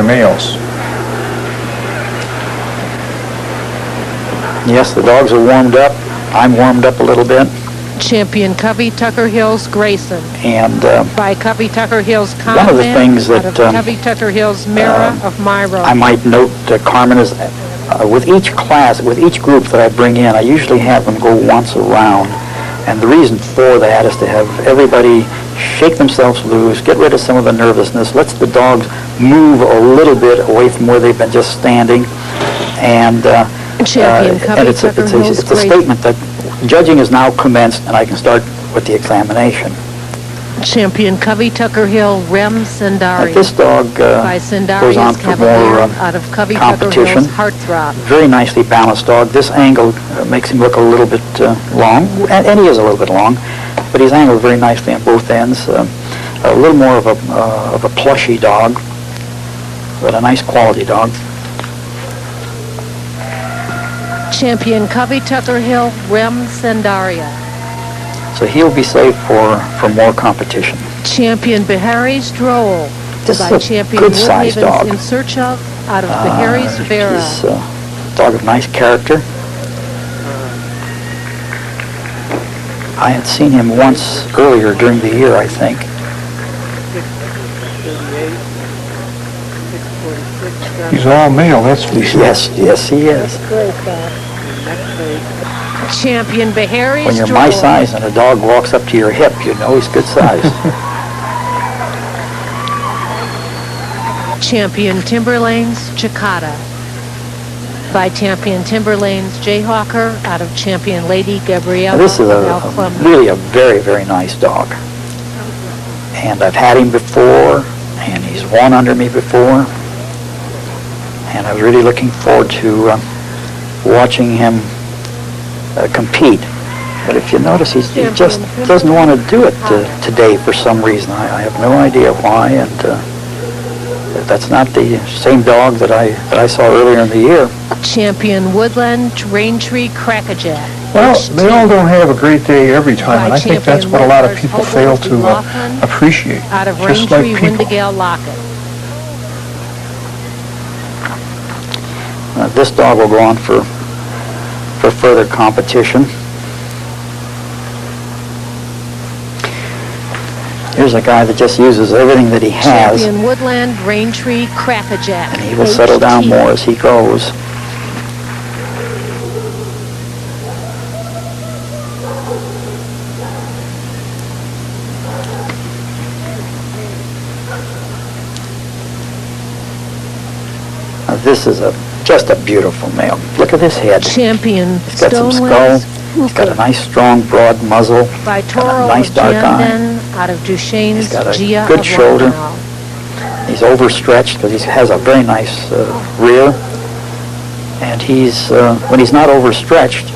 the males. Yes, the dogs are warmed up. I'm warmed up a little bit. Champion Covy-Tucker Hills Grayson. And by Covy-Tucker Hills Carmen. one of the things that Covy-Tucker Hills Mira of Myro. I might note, Carmen, is with each class, with each group that I bring in, I usually have them go once around. And the reason for that is to have everybody shake themselves loose, get rid of some of the nervousness, lets the dogs move a little bit away from where they've been just standing. And it's a statement that judging is now commenced, and I can start with the examination. Champion Covy-Tucker Hill Rem Sendaria. This dog goes on for more competition. Heartthrob. Very nicely balanced dog. This angle makes him look a little bit long, and he is a little bit long, but he's angled very nicely on both ends. A little more of a plushy dog, but a nice quality dog. Champion Covy-Tucker Hill Rem Sendaria. So he'll be saved for more competition. Champion Behari's Droll. This is a good-sized dog. In search of out of Behari's Vera. He's a dog of nice character. I had seen him once earlier during the year, I think. He's all male, that's for sure. Yes, he is. Champion Behari's When you're my size and a dog walks up to your hip, you know he's good size. Champion Timberlane's Jakester. By Champion Timberlane's Jayhawker out of Champion Lady Gabriella. This is really a very, very nice dog. And I've had him before, and he's won under me before. And I was really looking forward to watching him compete. But if you notice, he just doesn't want to do it today for some reason. I have no idea why, and that's not the same dog that I saw earlier in the year. Champion Woodland Raintree Crackajack. Well, they all don't have a great day every time, and I think that's what a lot of people fail to appreciate. Out of just Raintree like people. Windigail Locket. This dog will go on for further competition. Here's a guy that just uses everything that he has. Champion Woodland Raintree Crackajack. And he will settle down more as he goes. This is just a beautiful male. Look at this head. Champion He's got some skull. He's got a nice, strong, broad muzzle. By Got a nice dark eye. Out of DuChien's He's got a Gia good of shoulder. Lionel. He's overstretched because he has a very nice rear. And he's when he's not overstretched,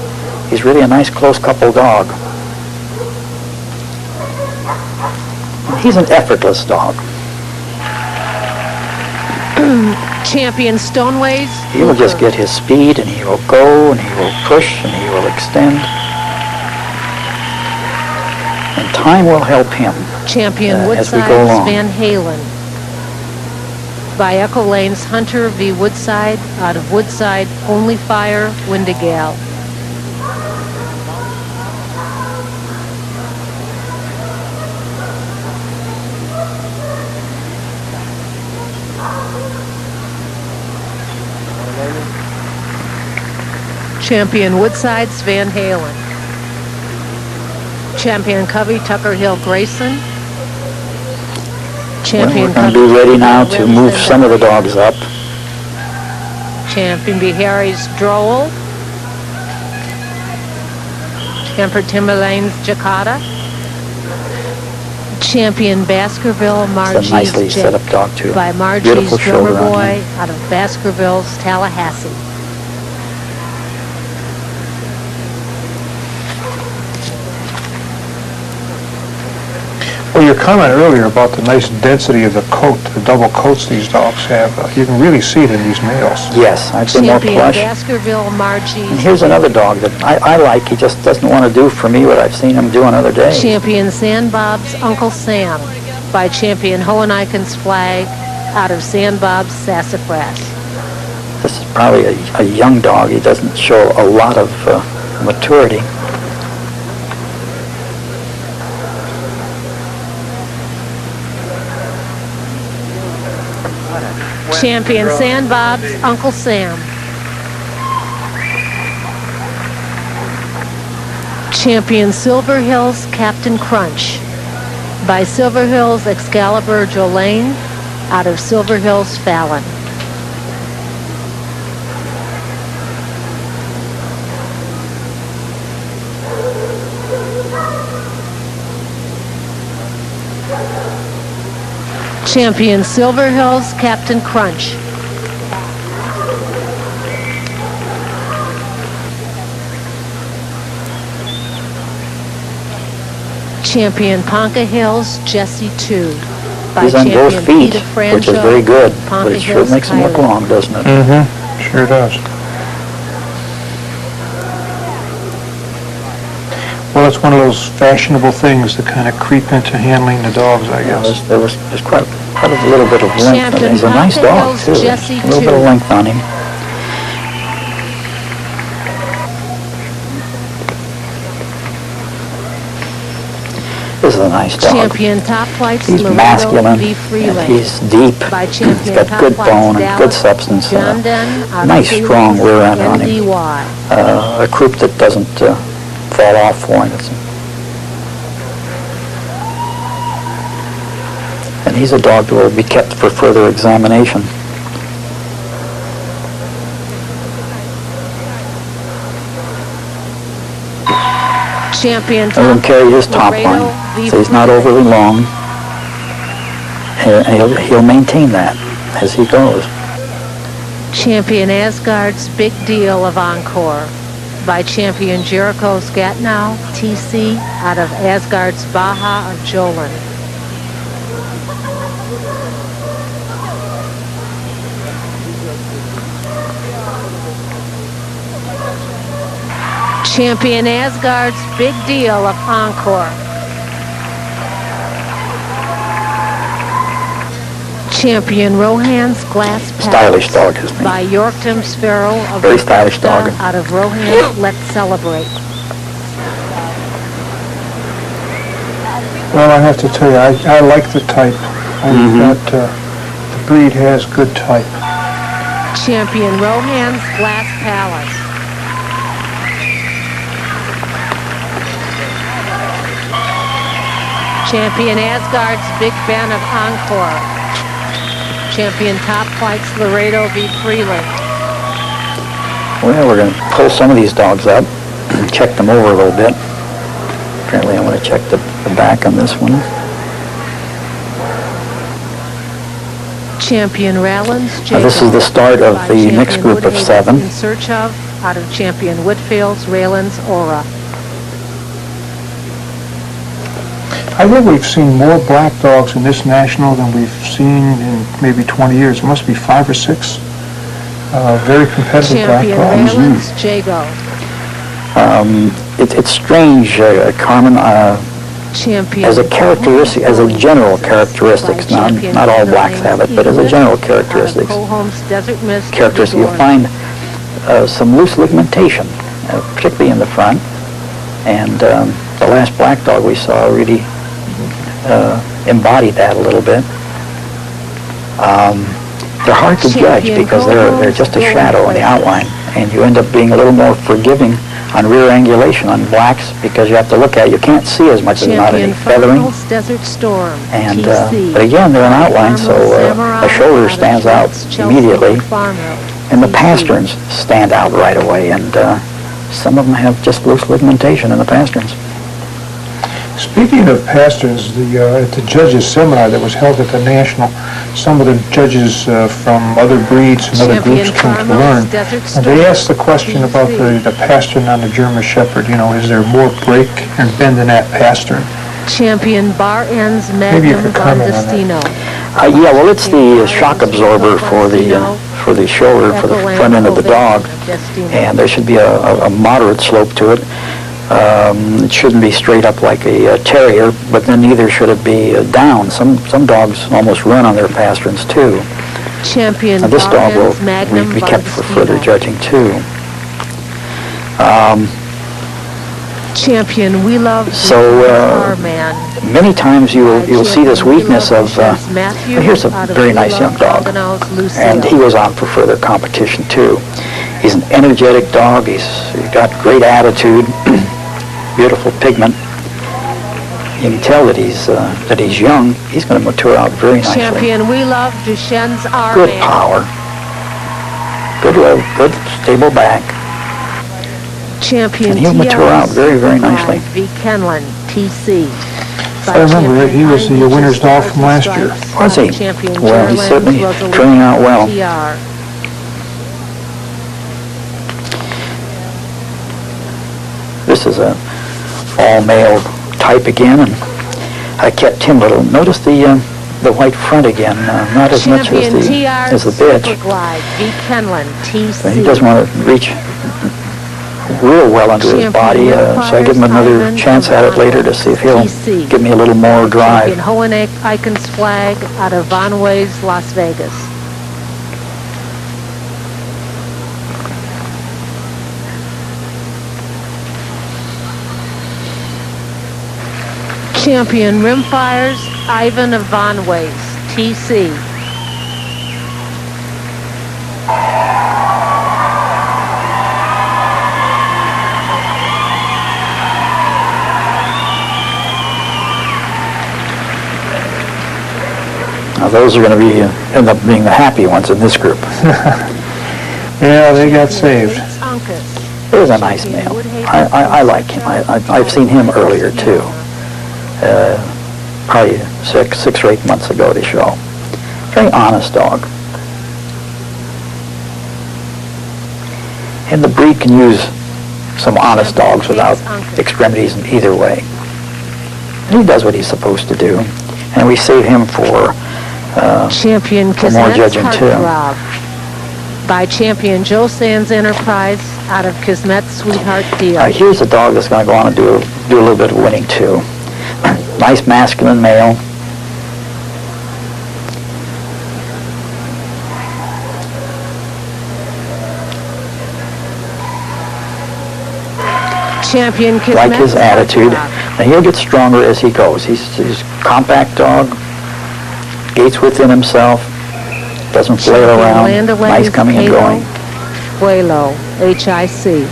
he's really a nice close couple dog. He's an effortless dog. Champion Stoneway's He will just get his speed, and he will go, and he will push, and he will extend. And time will help him Champion as we go Woodside's along. Van Halen. By Echo Lane's Hunter v. Woodside, out of Woodside, Only Fire, Windigail. Champion Woodside's Van Halen. Champion Covy-Tucker Hill Grayson. Champion We're going to be ready now to move some of the dogs up. Champion Behari's Droll. Champion Timberlane's Jakester. Champion Baskerville Margie's It's a nicely Jake. set up dog too. By Margie's Beautiful Drummer shoulder on Boy him. out of Baskerville's Tallahassee. Well, your comment earlier about the nice density of the coat, the double coats these dogs have, you can really see it in these males. Yes, I'd say more Champion plush. Baskerville Margie's. And here's another dog that I like. He just doesn't want to do for me what I've seen him do on other days. Champion Sandbob's Uncle Sam. By Champion Hoheneiken's Flag out of Sandbob's Sassafras. This is probably a young dog. He doesn't show a lot of maturity. Champion Sandbob's Uncle Sam. Champion Silverhill's Captain Crunch by Silverhill's Excalibur Jolene out of Silverhill's Fallon. Champion Silverhill's Captain Crunch. Champion Ponca Hill's Jessie 2 by He's on Champion both feet, Peter which is Francho, very good, but Ponca it sure Hill's makes him look Kylie. long, doesn't it? Mm-hmm, sure does. Well, it's one of those fashionable things that kind of creep into handling the dogs, I guess. There's quite a little bit of length. Champion He's a nice Ponca dog, Hill's too. Jessie A little bit of 2. length on him. This is a nice dog. Champion Topflight's He's Laredo masculine, v. and Freeling he's deep, by he's Champion got good Topflight's bone and good Dallas, substance, John Den out of nice Freeling's strong rear end on him, NDY. a croup that doesn't fall off for him. And he's a dog that will be kept for further examination. Champion I will carry his top Laredo line, v. so he's not Freeling. overly long. And he'll maintain that as he goes. Champion Asgard's Big Deal of Encore by Champion Jericho Scatnow, TC, out of Asgard's Baja of Joellen. Champion Asgard's Big Deal of Encore. Champion Rohan's Glass Stylish Palace dog, his name. by Yorkton Sparrow of Very stylish Augusta, dog. out of Rohan's Let's Celebrate. Well, I have to tell you, I like the type. The breed has good type. Champion Rohan's Glass Palace. Champion Asgard's Big Ben of Encore. Champion Topflight's Laredo v. Freeling. Well, we're going to pull some of these dogs up and check them over a little bit. Apparently, I'm going to check the back on this one. Champion Rallens Now, this is the start of by the Champion next group of Woodhaven's 7. In Search of, out of Champion Whitfield's Raylan's Aura. I think we've seen more black dogs in this national than we've seen in maybe 20 years. It must be 5 or 6 very competitive black Champion dogs. Raylan's Jago. It's strange, Carmen, Champion as a characteristic, as a general characteristics, not all blacks have it, but as a general characteristics, you'll find some loose ligamentation, particularly in the front. And the last black dog we saw really embodied that a little bit. They're hard to judge because they're just a shadow in the outline, and you end up being a little more forgiving on rear angulation on blacks because you have to look at it. You can't see as much as not any feathering. And but again, they're an outline, so a shoulder stands out immediately, and the pasterns stand out right away, and some of them have just loose ligamentation in the pasterns. Speaking of pasterns, at the judges' seminar that was held at the National, some of the judges from other breeds and other groups came to learn. And they asked the question about the pastern on the German Shepherd. You know, is there more break and bend in that pastern? Champion Bar Ends Maybe you Magnum could comment on Bondestino. Yeah, well, it's the shock absorber for the shoulder, for the front end of the dog, and there should be a moderate slope to it. It shouldn't be straight up like a terrier, but then neither should it be down. Some dogs almost run on their pasterns too. Champion Now this dog will Magnum be kept for Barbasino. further judging too. Champion Welove, So, man. Many times you'll see this weakness of, here's a very nice young dog, and he goes on for further competition too. He's an energetic dog, he's got great attitude, beautiful pigment. You can tell that he's young, he's going to mature out very nicely. Champion Welove, DuChien's R Good man. power, good low, good stable back. Champion And he'll mature out very, very nicely. V. Kenlin, TC. I remember it. He was the winner's dog from last year. Was he? Champion Well, he's certainly Joelle, turning out well. TR. This is a all-male type again, and I kept him little. Notice the white front again, not as much Champion as the TR bitch. Superglide, V. Kenlin, TC. He doesn't want to reach real well under his body, so I give him another chance at it later to see if he'll give me a little more drive. Champion Hoheneiken's flag out of Von Way's Las Vegas. Champion Rimfire's Ivan of Von Way's, TC. Now those are going to end up being the happy ones in this group. Yeah, they got saved. There's a nice male. I like him. I've seen him earlier too. Probably six or 8 months ago at a show. Very honest dog. And the breed can use some honest dogs without extremities in either way. And he does what he's supposed to do. And we save him for Champion more judging too. Throb by Champion Joe Sands Enterprise out of Kismet Sweetheart Deal. Here's a dog that's going to go on and do a little bit of winning too. Nice masculine male. Champion Kismet. Like his attitude. Now he'll get stronger as he goes. He's a compact dog, gates within himself, doesn't flail around, nice coming and going. Welove, HIC.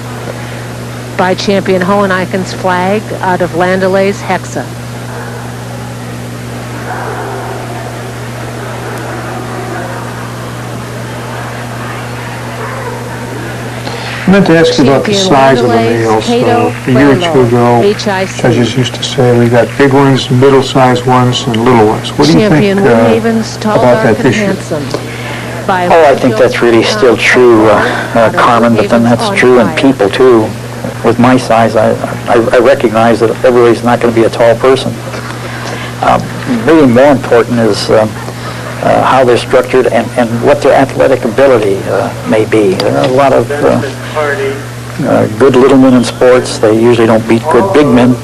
By Champion Hoheneiken's flag out of Landelay's Hexa. I meant to ask you about the size of the males. A year or two ago, judges used to say we got big ones, middle-sized ones, and little ones. What do you think about that this year? Oh, I think that's really still true, Carmen, but then that's true in people too. With my size, I recognize that everybody's not going to be a tall person. Really more important is how they're structured and what their athletic ability may be. There are a lot of good little men in sports. They usually don't beat good big men.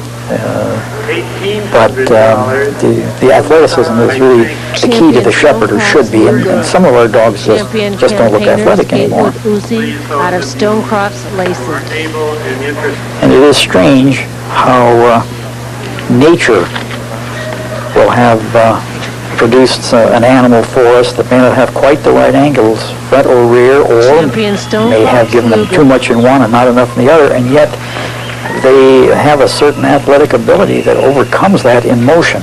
But the athleticism is really the key to the shepherd, or should be, and some of our dogs just don't look athletic anymore. Out of Stonecroft's Laces. And it is strange how nature will have produced an animal for us that may not have quite the right angles, front or rear, or may have given them too much in one and not enough in the other, and yet they have a certain athletic ability that overcomes that in motion.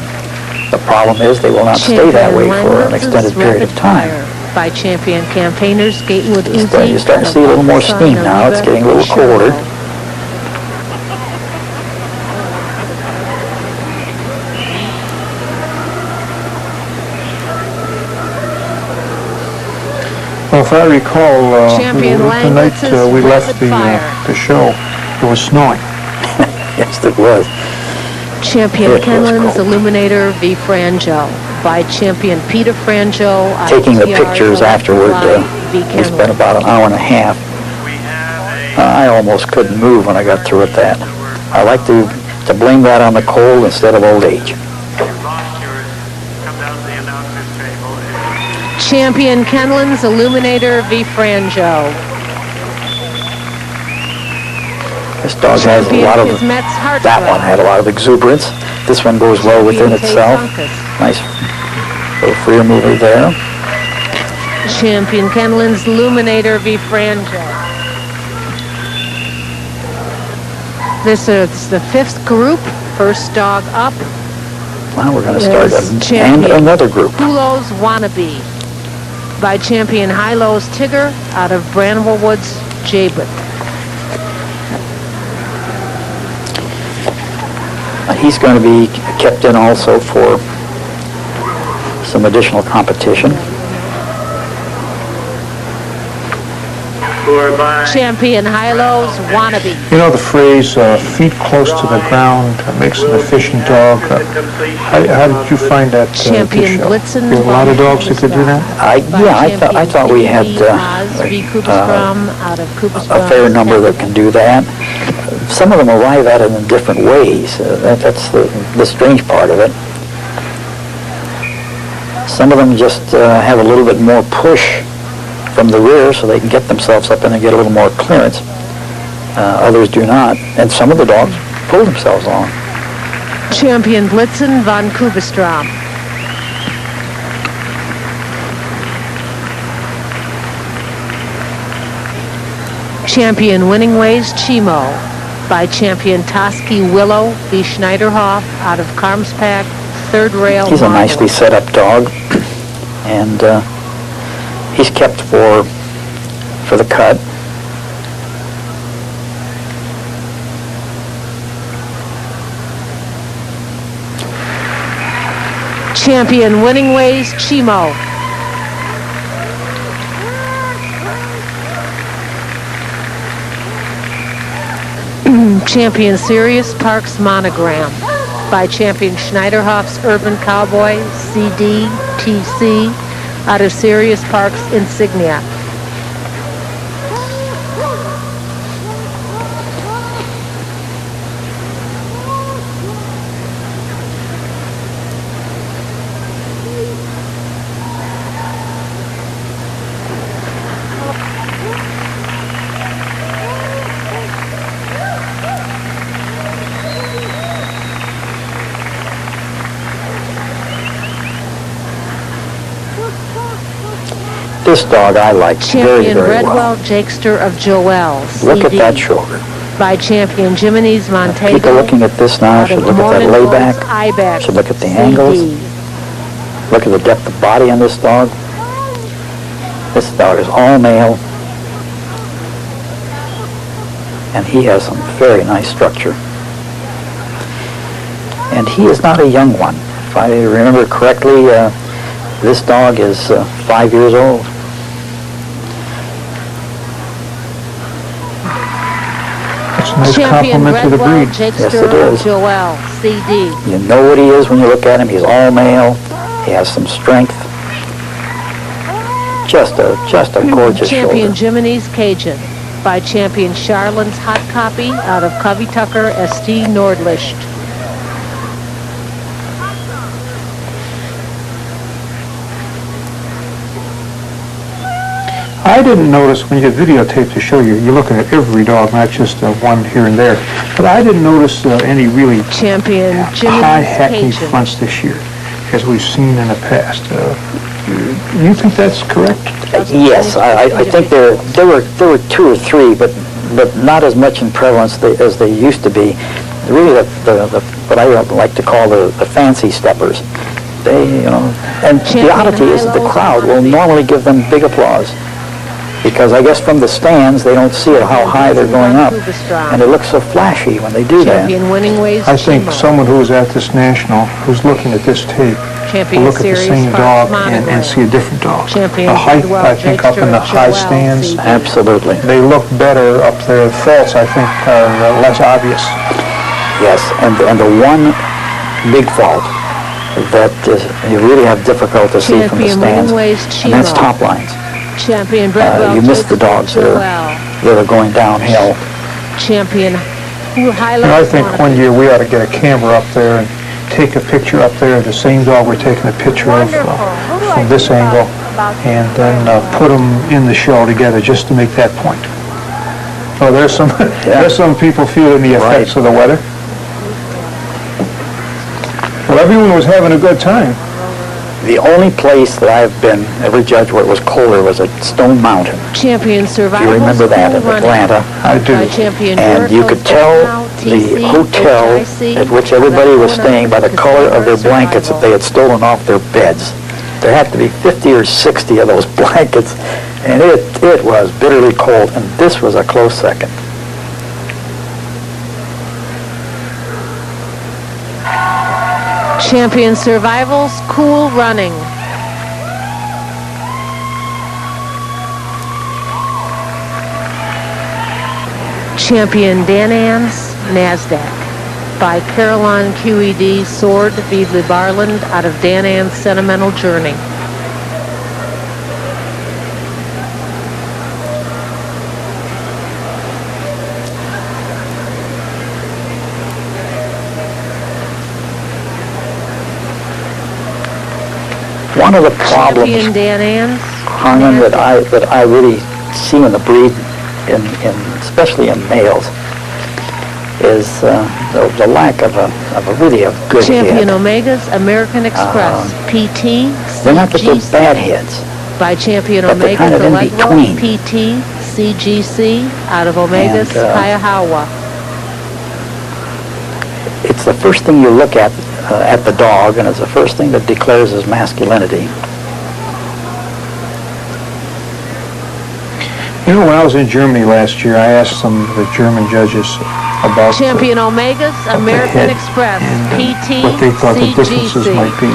The problem is they will not stay that way for an extended period of time. By Champion Campaigners, Gatewood Uzi. You're starting to see a little more steam now. It's getting a little colder. Well, if I recall, Champion the night we left the show, it was snowing. Yes, it was. Champion Kenlin's Illuminator V. Franjo by Champion Peter Franjo. Taking the pictures afterward, we spent about an hour and a half. I almost couldn't move when I got through with that. I like to blame that on the cold instead of old age. Champion Ken-Delaine Illuminator v. Franjo. This dog has a lot of, that one had a lot of exuberance. This one goes well within itself. Nice little freer mover there. Champion Ken-Delaine Illuminator v. Franjo. This is the 5th group, first dog up. Well, we're going to start another group. Kulo's Wannabe by Champion High-Low's Tigger out of Bredwel Woods, Jabot. He's going to be kept in also for some additional competition. Champion High-Low's Wannabe. You know the phrase, feet close to the ground makes an efficient dog. How did you find that? Champion Blitzen. There are a lot of dogs that could do that? I thought we had a fair number that can do that. Some of them arrive at it in different ways. That's the strange part of it. Some of them just have a little bit more push from the rear so they can get themselves up and get a little more clearance. Others do not. And some of the dogs pull themselves on. Champion Blitzen von Kubestrom. Champion Winning Ways Chimo by Champion Toski Willow v. Schneiderhoff out of Karmspack, 3rd rail. He's a nicely set up dog, and he's kept for the cut. Champion Winning Ways Chimo. Champion Sirius Parks Monogram by Champion Schneiderhoff's Urban Cowboy CDTC out of Sirius Parks Insignia. This dog I like very, Champion very well. Bredwel Jakester of Joelle. Look at that shoulder. By Champion Jimenez Montego. People looking at this now should look at that layback, should look at the angles, look at the depth of body on this dog. This dog is all male, and he has some very nice structure. And he is not a young one. If I remember correctly, this dog is 5 years old. Nice compliment to the breed. Yes, it is. Joelle, CD. You know what he is when you look at him. He's all male. He has some strength. Just a gorgeous Champion shoulder. Jimenez Cajun by Champion Charlin's Hot Copy out of Covy-Tucker, ST Nordlicht. I didn't notice when you videotape to show you're looking at every dog, not just one here and there. But I didn't notice any really Champion high hackney fronts this year, as we've seen in the past. You think that's correct? Yes, I think there were 2 or 3, but not as much in prevalence as they used to be. Really, what I like to call the fancy steppers. They, and the oddity is that the crowd will normally give them big applause. Because I guess from the stands, they don't see how high they're going up. And it looks so flashy when they do that. I think someone who is at this national, who's looking at this tape, will look at the same dog and see a different dog. The height, I think, up in the high stands, absolutely. They look better up there. The faults, I think, are less obvious. Yes, and the one big fault that you really have difficulty to see from the stands, and that's top lines. Champion Bredwel, you miss the dogs that are going downhill. Champion Cool And I highlights. think one year we ought to get a camera up there and take a picture up there of the same dog we're taking a picture of from this angle, and then put them in the show together just to make that point. Oh, there's some people feeling the effects of the weather. Well, everyone was having a good time. The only place that I've been, every judge where it was colder, was at Stone Mountain. Champion Survival. You remember that in Atlanta? I do. And you could tell the hotel at which everybody was staying by the color of their blankets that they had stolen off their beds. There had to be 50 or 60 of those blankets, and it was bitterly cold, and this was a close second. Champion Survival's Cool Running. Champion Danan's NASDAQ by Caroline QED Sword Beadley Barland out of Danan's Sentimental Journey. One of the problems, Champion Danan's Harlan, that I really see in the breed, especially in males, is the lack of a really good Champion head. Omega's American Express PT They're not that they're CGC bad heads. by Champion but they're Omega's kind of in Bredwel between. PT CGC out of Omega's And, Cuyahoga. It's the first thing you look at the dog, and it's the first thing that declares his masculinity. You know, when I was in Germany last year, I asked some of the German judges about Champion Omega's American had Express and PT what they thought the differences CGC. might be.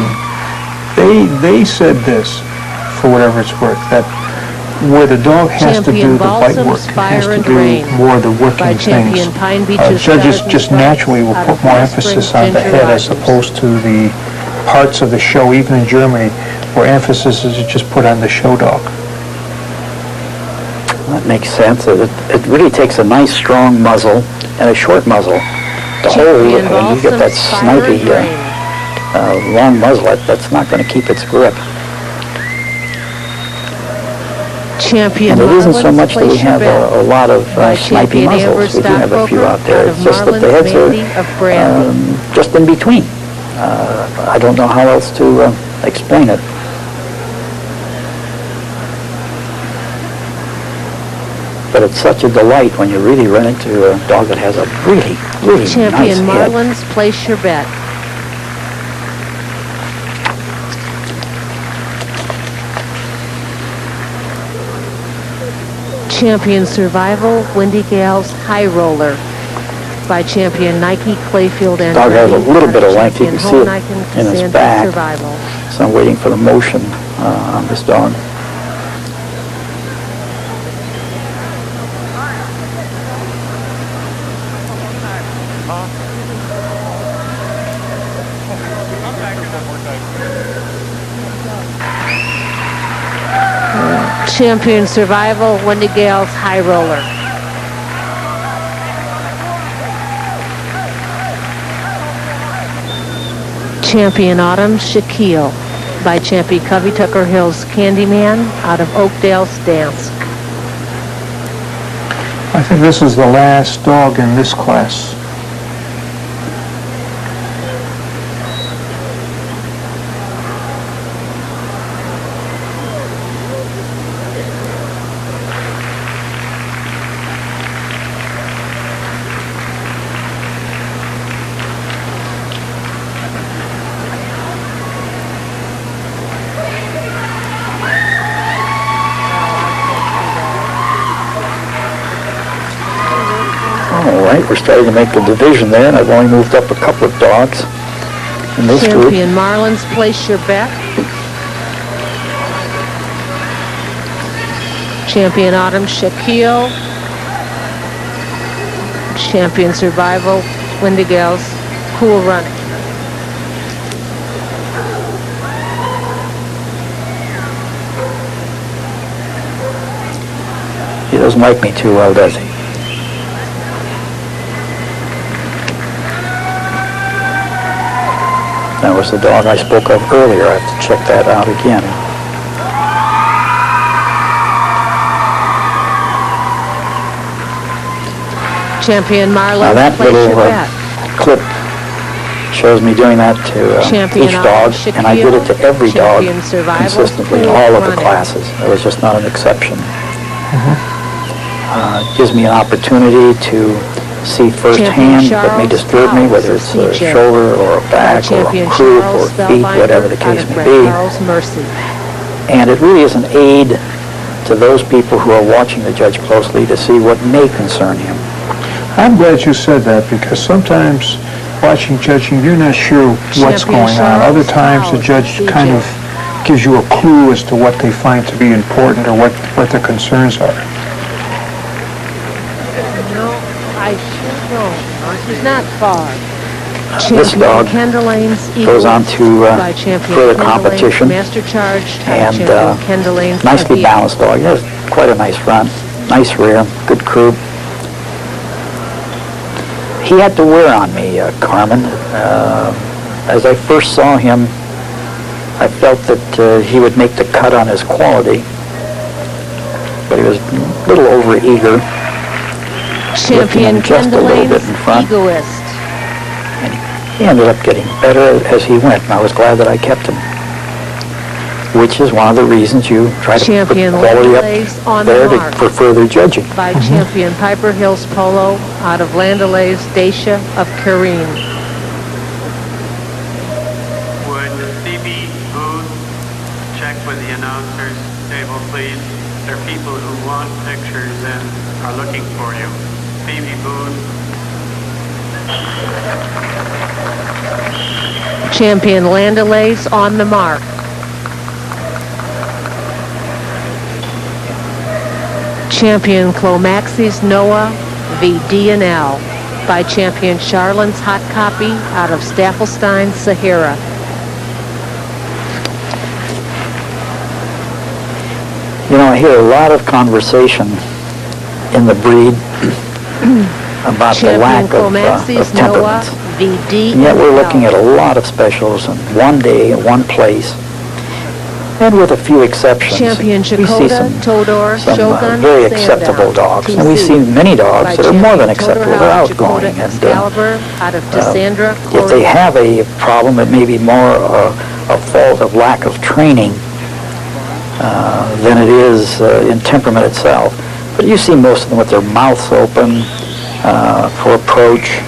They said this, for whatever it's worth, that where the dog has to Champion do the bite BALSAM'S, work, it has Fire to and do Rain more of the by working Champion things. Pine Beach's Judges Stars and just Stripes naturally will out put of more Palm emphasis Springs, on the Ginger head as Rogers. opposed to the parts of the show, even in Germany, where emphasis is just put on the show dog. That makes sense. It really takes a nice strong muzzle and a short muzzle to hold, Champion and you get that BALSAM'S, Fire snipey and Rain. long muzzle. That's not going to keep its grip. Champion And it isn't so Marlins, much that we Place Your have Bet a lot of by snipey Champion muzzles. Amber's We do have a few Stockbroker out there. out It's of just that the Marlins, heads Mandy of Brandy. are just in between. I don't know how else to explain it. But it's such a delight when you really run into a dog that has a really, really nice Champion head. Marlins, Place Your Bet. Champion Survival, Windigail'S High Roller by Champion Nike, Clayfield, and Dog has a Nike, little bit of out length. You Champion can see it Honiken, in his Cassandra back. Survival. So I'm waiting for the motion on this dog. Champion Survival, Windigail'S High Roller. Champion Autumn, Shaquille by Champion Covy-Tucker Hill's Candyman out of Oakdale, Dansk. I think this is the last dog in this class. All right, we're starting to make the division there, and I've only moved up a couple of dogs in this group. Champion Marlins, Place Your Bet. Champion Autumn, Shaquille. Champion Survival, Windigail'S, Cool Running. He doesn't like me too well, does he? That was the dog I spoke of earlier. I have to check that out again. Champion Marlowe, Now that place little your bet. clip shows me doing that to each dog, and I did it to every dog Champion Survival, consistently, KOOL, all of the running. classes. There was just not an exception. It gives me an opportunity to see firsthand what may disturb me, whether it's a shoulder or a back or a Champion croup or Charles feet, whatever the Spellbinder case out of may be. Charles Mercy. And it really is an aid to those people who are watching the judge closely to see what may concern him. I'm glad you said that, because sometimes watching judging, you're not sure what's Champion going on. Other Charles times the Howell, judge CJ. kind of gives you a clue as to what they find to be important or what their concerns are. No, I should know. He's not far. This dog Ken-Delaine's goes on to by Champion further Ken-Delaine's competition, Master Charge and Champion Ken-Delaine's nicely Covy. balanced dog. He has quite a nice front, nice rear, good croup. He had to wear on me, Carmen. As I first saw him, I felt that he would make the cut on his quality, but he was a little over-eager. Champion him just a little bit Ken-Delaine's in front. Egoiste. And he ended up getting better as he went, and I was glad that I kept him. Which is one of the reasons you try to Champion put quality Landelays on up there the to, mark. for further judging. By Champion Piper Hills Polo out of Landelays Dacia of Kareen. Would CB Booth check with the announcers table, please? There are people who want pictures and are looking for you. CB Booth. Champion Landelays on the mark. Champion Clomaxis Noah v. D&L by Champion Charlin's Hot Copy out of Staffelstein, Sahara. You know, I hear a lot of conversation in the breed about the Champion lack of Clomaxis Noah temperaments. v. D&L. And yet we're looking at a lot of specials in one day, in one place, and with a few exceptions. Champion we see Jakester, Todor, some Shogun, very Sandow, acceptable dogs. And we TC. see many dogs By that are more than Champion acceptable. Todor, They're Jakota, outgoing. And Excalibur out of Cassandra, if they have a problem, it may be more a fault of lack of training than it is in temperament itself. But you see most of them with their mouths open for approach,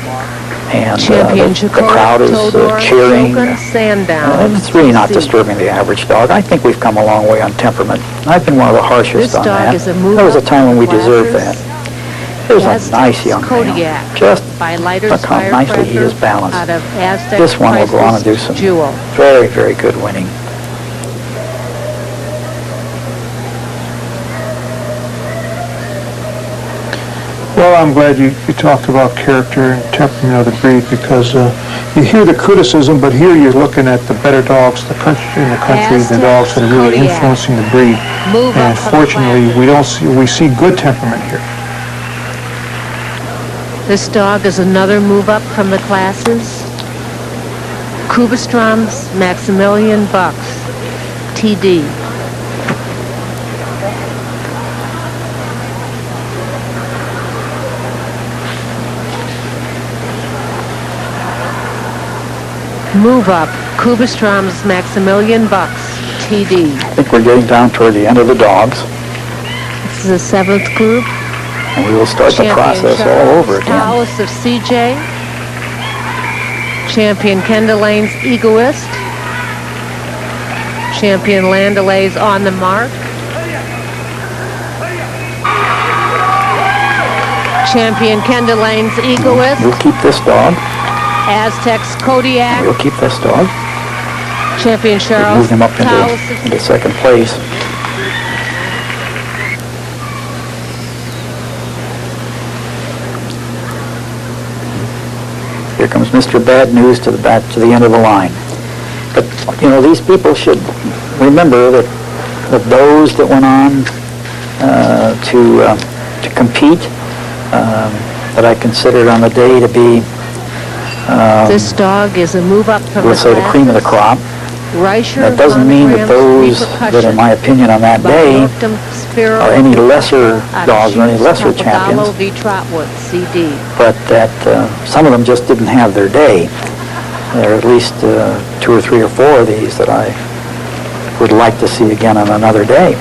and Champion the Jakota, crowd is Todor, cheering. Shogun, Sandown, It's really not TC. disturbing the average dog. I think we've come a long way on temperament. I've been one of the harshest This on dog that. is a There was a move-up time when we classes. deserved that. There's a Aztec's nice young Kodak man. Just by Lighters look how nicely he is Firecracker balanced. out of Aztec This one will go on and do Priceless some Jewel. very, very good winning. Well, I'm glad you talked about character and temperament of the breed, because you hear the criticism, but here you're looking at the better dogs in the country, the dogs that are really Kodak. influencing the breed. Move And up from the fortunately, we see good temperament here. This dog is another move up from the classes. Kubestrom's Maximilian Bucks, TD. Move up, Kubestrom's Maximilian Bucks, TD. I think we're getting down toward the end of the dogs, This is the 7th group. and we will start the process all over again. Charles of CJ. Champion Ken-Delaine's Egoiste. Champion Landelays on the mark. Champion Ken-Delaine's Egoiste. We'll keep this dog. Aztec's Kodak. We'll keep this dog. Champion We'll Charles move him up Taos into second place. Here comes Mr. Bad News to the end of the line. But you know, these people should remember that those that went on to compete, that I considered on the day to be This dog is a move up from we'll say the cream of the crop. That doesn't mean that those that, in my opinion, on that day are any lesser dogs or any lesser champions, but that some of them just didn't have their day. There are at least 2 or 3 or 4 of these that I would like to see again on another day.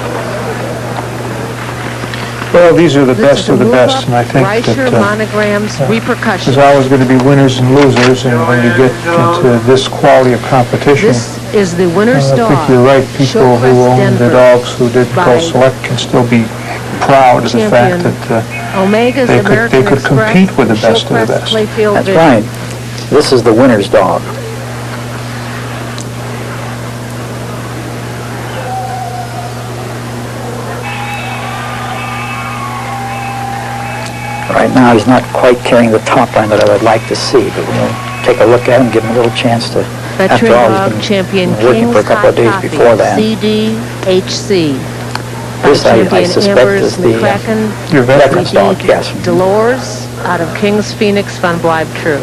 Well, these are the best of the best, and I think that there's always going to be winners and losers, and when you get into this quality of competition, is the winner's I think you're right. People who own the dogs who didn't go select can still be proud of the fact that they could compete with the best of the best. That's right. This is the winner's dog. Right now, he's not quite carrying the top line that I would like to see, but we'll take a look at him, give him a little chance to. After all, he's been working for a couple of days before that. CDHC. This, I suspect, is the your veteran's dog, yes. Dolores out of King's Phoenix Fun Blibe True.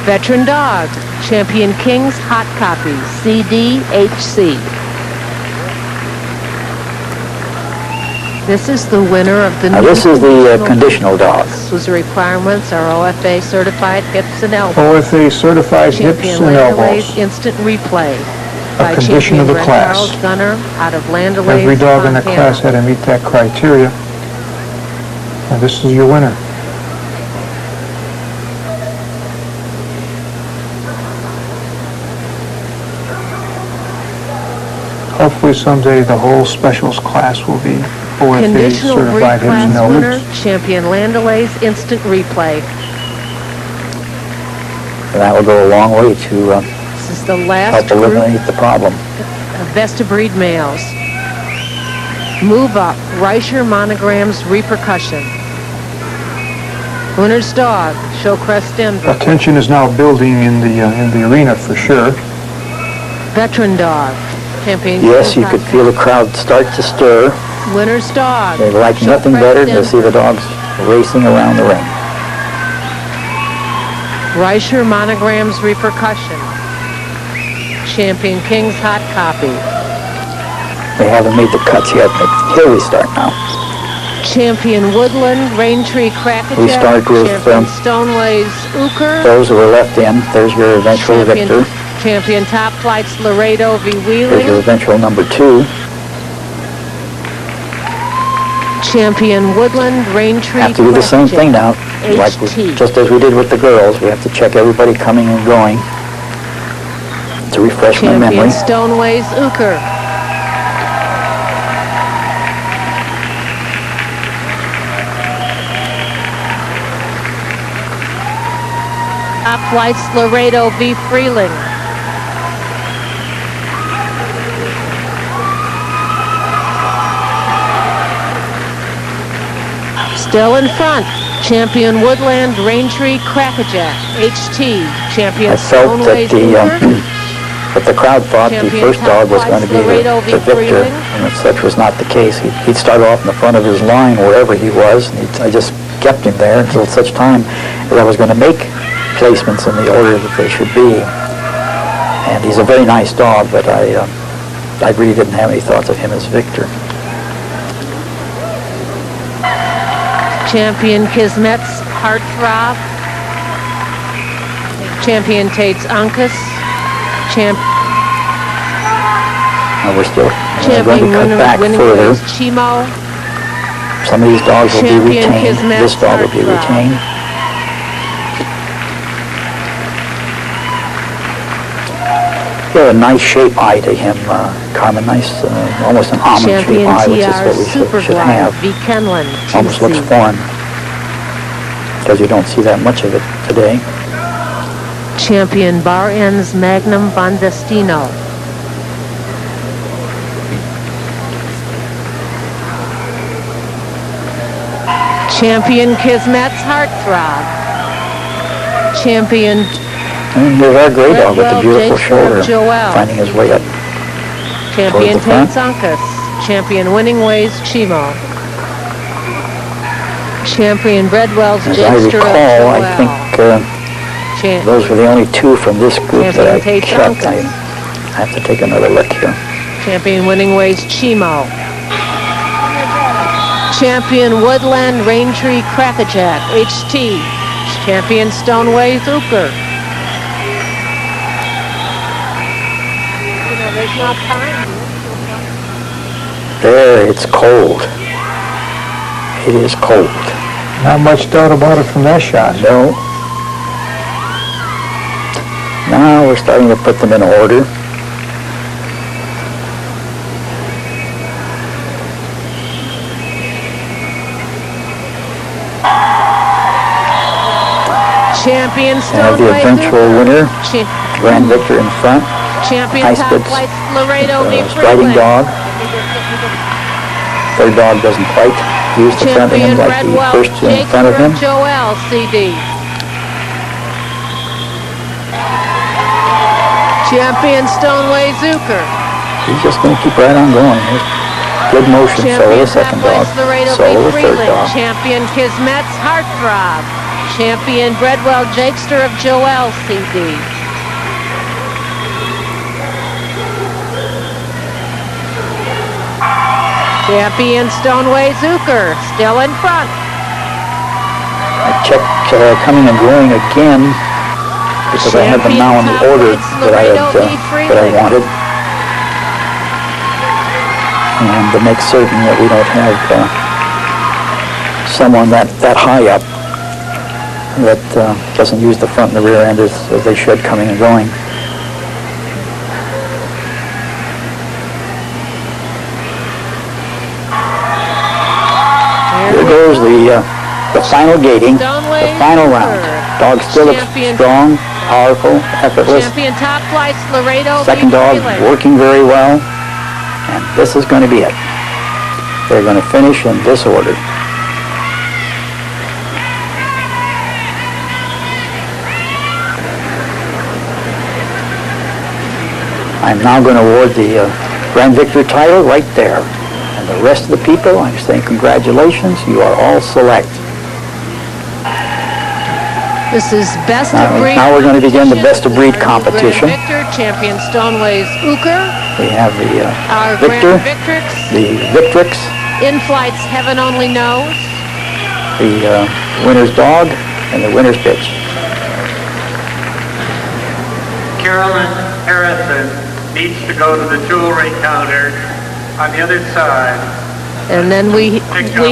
Veteran dog, Champion King's Hot Copy, CDHC. This is the winner of the now this is the conditional dog. Whose requirements are OFA certified hips and elbows. OFA certified hips and elbows. Instant replay. A condition of the class. Charles Gunner out of Landelays, every dog in the Montana. class had to meet that criteria. And this is your winner. Hopefully someday the whole specials class will be OFA Conditional breed certified hips and class winner, elbows. Champion Landelays, instant replay. And that will go a long way to This is the last help eliminate the problem. of best of breed males. Move up, Reicher Monograms Repercussion. Winner's dog, Showcrest Denver. Attention is now building in the arena for sure. Veteran dog, Champion. Yes, you could feel the crowd start to stir. Winner's dog. They like nothing better than to see the dogs racing around the ring. Reicher Monograms Repercussion. Champion King's Hot Copy. They haven't made the cuts yet, but here we start now. Champion Woodland, Raintree, Crackajack. We start with Champion Stoneway's Uecker. those who are left in. There's your eventual victor. Champion Topflight's Laredo v. There's Wheeling. your eventual number 2. Champion Woodland, Raintree, Have to do the same thing now, like HT. just as we did with the girls. We have to check everybody coming and going to refresh my memory. Champion Stoneway's Uecker. Topflight's Laredo v. Freeling. Still in front, Champion Woodland, Raintree, Crackajack, HT, Champion I felt that Stoneway's the crowd thought the Champion first dog was going to be Laredo v. the victor, Freeling. and such was not the case. He'd start off in the front of his line wherever he was, and I just kept him there until such time that I was going to make placements in the order that they should be. And he's a very nice dog, but I really didn't have any thoughts of him as victor. Champion Kismet's Heartthrob, Champion Tate's Uncas, We're still Champion going to cut back further. Winning's Chimo, Some of these dogs will be Champion retained. Kismet This dog will be Heartthrob. retained. He had a nice shape eye to him, Carmen. Nice, almost an almond shape Champion eye, which is TR what we should have. Superglide v. Kenland, Almost looks TC. foreign because you don't see that much of it today. Champion Bar Ends Magnum Von Destino. Champion Kismet's Heartthrob. Champion And here's our gray dog with the beautiful shoulder, Joelle. finding his way up. Champion Towards the front. Tansankas. Champion Winning Ways Chimo. Champion Bredwel's As I Jakester of recall, Joelle. I think those were the only two from this group that I Champion kept. I Tansankas. have to take another look here. Champion Winning Ways Chimo. Champion Woodland Raintree Crackajack HT. Champion Stoneway Uecker. You know, there's not time. There, it's cold. It is cold. Not much doubt about it from that shot. No. Now we're starting to put them in order. Champion And the Stoneway eventual winner, Grand Victor in front. Champion Topflight, Topflight Laredo v. striding Freeling. dog. Third dog doesn't quite use the front Champion end like the Bredwel, first two in front of him. Joelle, CD. Champion Stoneway Uecker. He's just going to keep right on going. Good motion, solo Champion the second dog, Topflight's Laredo solo v. the third Freeling. dog. Champion Kismet's Heartthrob. Champion Bredwel Jakester of Joelle, CD. Champion Stoneway Uecker, still in front. I checked coming and going again because I had them now in the order that I wanted. And to make certain that we don't have someone that high up that doesn't use the front and the rear end as they should coming and going. Here goes the final gating, the final round. Dog still looks strong, powerful, effortless. Champion Topflight's Laredo v. Second dog Freeling. working very well. And this is going to be it. They're going to finish in this order. I'm now going to award the Grand Victor title right there. And the rest of the people, I'm saying congratulations, you are all select. This is best of breed. Now we're going to begin the best of breed Our new competition. Grand Victor, Champion Stoneway's Uecker. We have the Our Victor, Grand Victrix. the Victrix, In flights, heaven only knows. the winner's dog, and the winner's bitch. Carolyn Harrison needs to go to the jewelry counter on the other side. And then we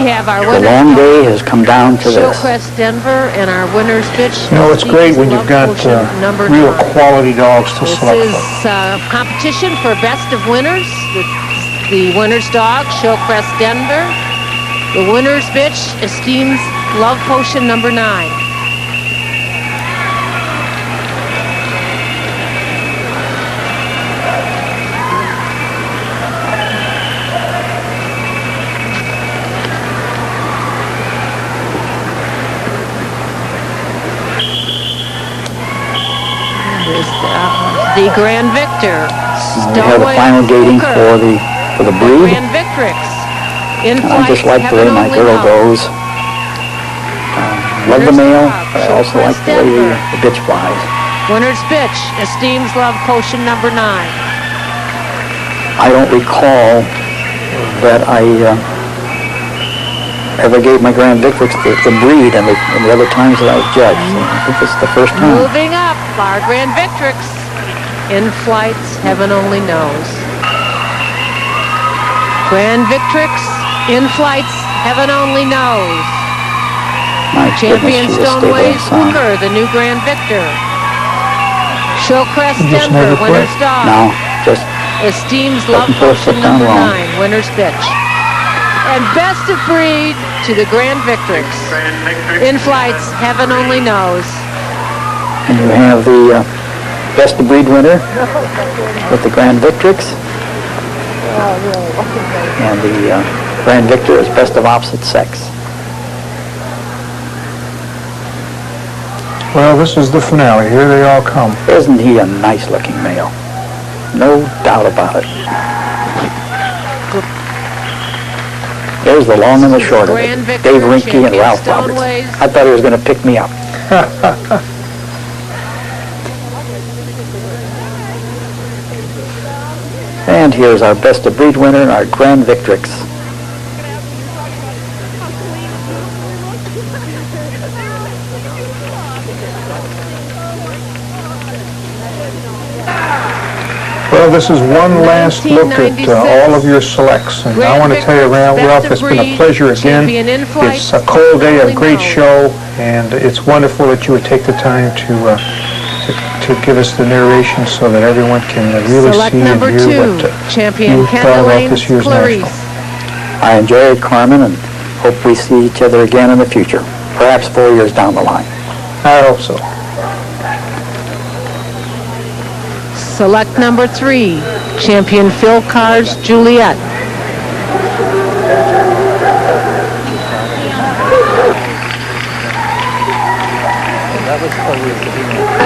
have our The winner's long dog, day has come down to this. Showcrest Denver, and our winner's bitch. You know, it's great when you've got Love Potion number real 9. quality dogs to This select is from. competition for best of winners. The winner's dog, Showcrest Denver. The winner's bitch, Esteems Love Potion number 9. The Grand Victor, Now we have the Stoneway final gating Uecker. for the breed. Grand Victrix. In And I just like the way my girl goes. Love the male, but I also like the way the bitch flies. Winner's bitch, Esteems Love Potion number 9. I don't recall that I ever gave my Grand Victrix the breed and the other times that I was judged. So I think this is the first time. Moving up, our Grand Victrix. In flights, heaven only knows. Grand Victrix, in flights, heaven only knows. My Champion goodness, she is Stoneway stable. Uecker, the new Grand Victor. Showcrest You just Denver, never winner's quit. dog. No, just Esteems Love Doesn't put a Potion foot down number wrong. 9, winner's bitch. And best of breed to the Grand Victrix. Grand Victor. In flights, heaven only knows. and you have the best of breed winner with the Grand Victrix. And the Grand Victor is best of opposite sex. Well, this is the finale. Here they all come. Isn't he a nice-looking male? No doubt about it. There's the long and the short of it. Dave Rinke and Ralph Roberts. I thought he was going to pick me up. And here's our best of breed winner, our Grand Victrix. Well, this is one last look at all of your selects, and I want to tell you, Ralph, it's been a pleasure again. It's a cold day, a great show, and it's wonderful that you would take the time to give us the narration so that everyone can really see and hear what you thought about this year's national. I enjoy it, Carmen, and hope we see each other again in the future, perhaps 4 years down the line. I hope so. Select number 3, champion Phil Carr's Juliet.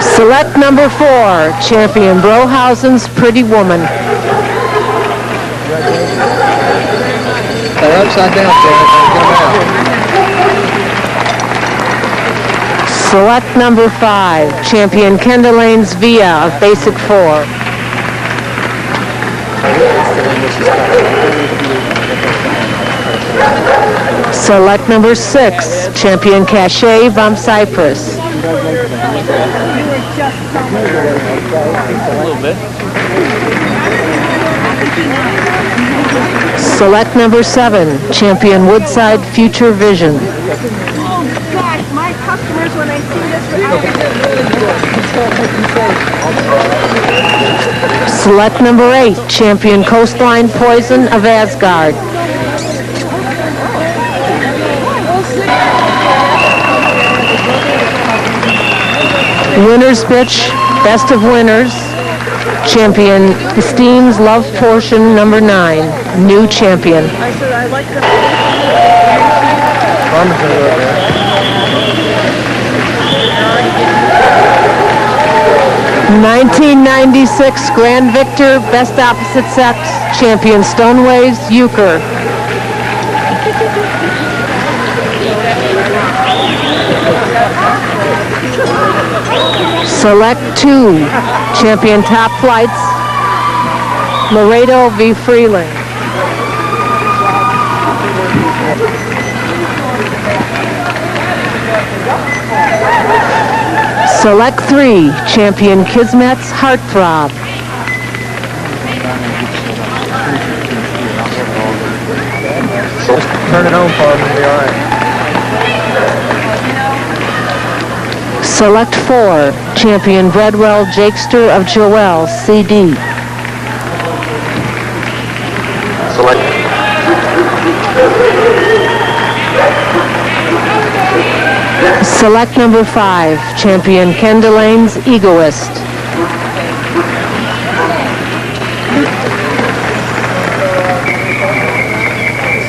Select number 4, champion Brohausen's Pretty Woman. They're upside down, Janet. Select number 5, champion Ken-Delaine's Via of Basic 4. Select number 6, champion Cachet von Cyprus. Select number 7, champion Woodside Future Vision. My customers, when I see this Select number 8, champion Coastline Poison of Asgard. Winner's Bitch, Best of Winners, champion Esteem's Love Portion number 9, new champion. I said I like the 1996 Grand Victor, Best Opposite Sex, champion Stoneway's Uecker. Select 2, champion Topflight's Laredo v. Freeling. Select 3, champion Kismet's Heartthrob. Turn it on for them, it'll be all right. Select 4, champion Bredwel Jakester of Joelle, CD. Select number 5, champion Ken-Delaine's Egoiste.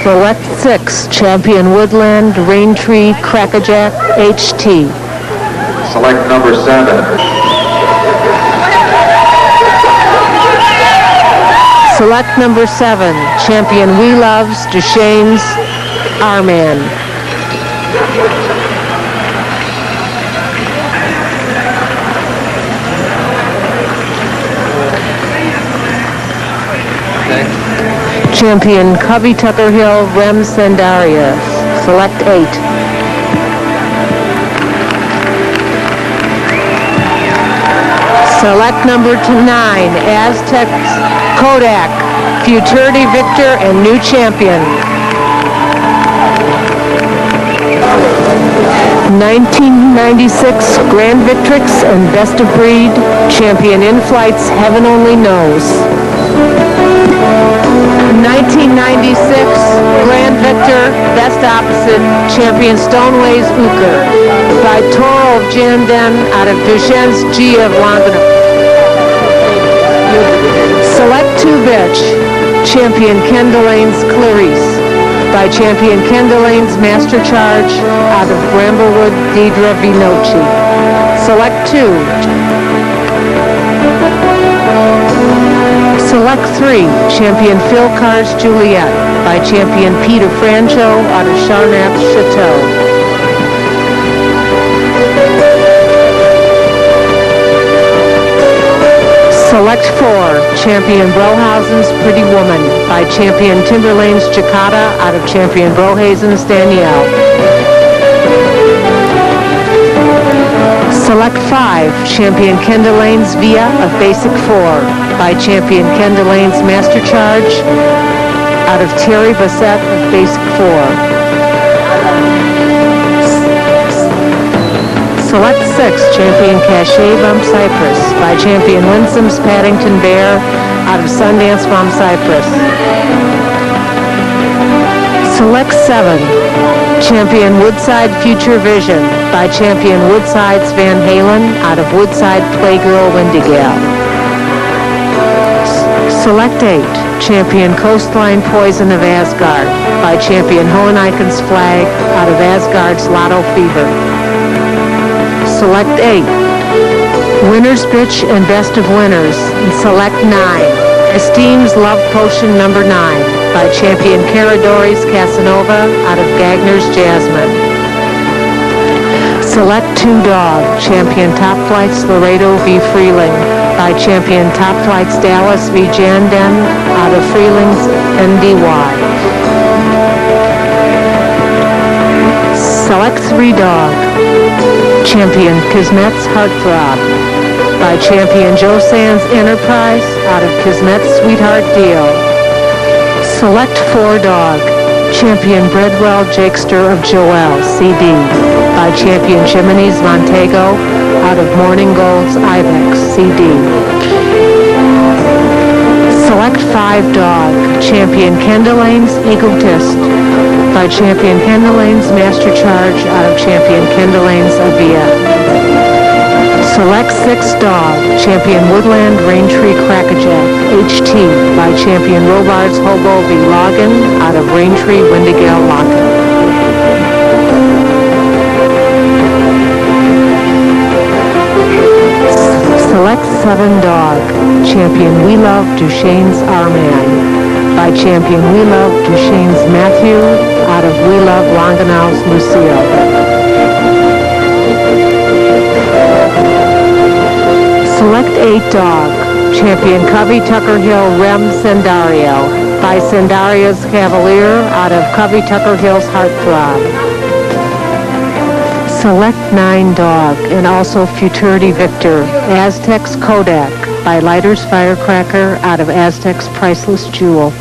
Select 6, champion Woodland Raintree Crackajack HT. Select number 7. Select number 7, champion Welove's DuChien's R-Man. Champion Covy-Tucker Hill Rem Sendaria. Select 8. Select number 9, Aztec Kodak, Futurity Victor and new champion. 1996 Grand Victrix and Best of Breed, champion In-Flight's Heaven Only Knows. 1996 Grand Victor, Best Opposite, champion Stoneway's Uecker, by Toro of Janden out of DuChien's G of London. Select 2 Bitch, champion Ken-Delaine's Clarice, by champion Ken-Delaine's Master Charge out of Bramblewood Deidre Vinoci. Select 2. Select 3, Champion Phil Carr's Juliet by Champion Peter Francho out of Charnap Chateau. Select 4, Champion Brohausen's Pretty Woman by Champion Timberlane's Jakester out of Champion Brohazen's Danielle. Select 5, Champion Ken-Delaine's Via of Basic 4 by Champion Ken-Delaine's Master Charge out of Thierry Bassett of Basic 4. Select 6, Champion Cachet Bump Cypress by Champion Winsom's Paddington Bear out of Sundance Bump Cypress. Select 7, Champion Woodside Future Vision by Champion Woodside's Van Halen out of Woodside Playgirl Windigale. Select 8, Champion Coastline Poison of Asgard by Champion Hoheneiken's Flag out of Asgard's Lotto Fever. Select 8, Winner's Bitch and Best of Winners, and Select 9, Esteem's Love Potion number 9 by Champion Caradori's Casanova out of Gagner's Jasmine. Select 2 Dog, Champion Topflight's Laredo v. Freeling by Champion Topflight's Dallas v. Janden out of Freeling's NDY. Select 3 Dog, Champion Kismet's Heartthrob by Champion Joe Sands Enterprise out of Kismet's Sweetheart Deal. Select 4 Dog, Champion Bredwel Jakester of Joelle CD by Champion Jiminy's Montego out of Morning Gold's Ibex CD. Select 5 Dog, Champion Ken-Delaine's Egoiste by Champion Ken-Delaine's Master Charge out of Champion Ken-Delaine's Avia. Select 6 Dog, Champion Woodland Raintree Crackajack HT by Champion Robards Hobo v. Logan out of Raintree Windigale Locken. Select 7 Dog, Champion Welove DuChien's R-Man by Champion Welove DuChien's Matthew out of Welove Longanau's Lucille. Select 8 Dog, Champion Covy-Tucker Hill Rem Sendaria by Sendaria's Cavalier out of Covy-Tucker Hill's Heartthrob. Select 9 Dog, and also Futurity Victor, Aztec's Kodak by Lighter's Firecracker out of Aztec's Priceless Jewel.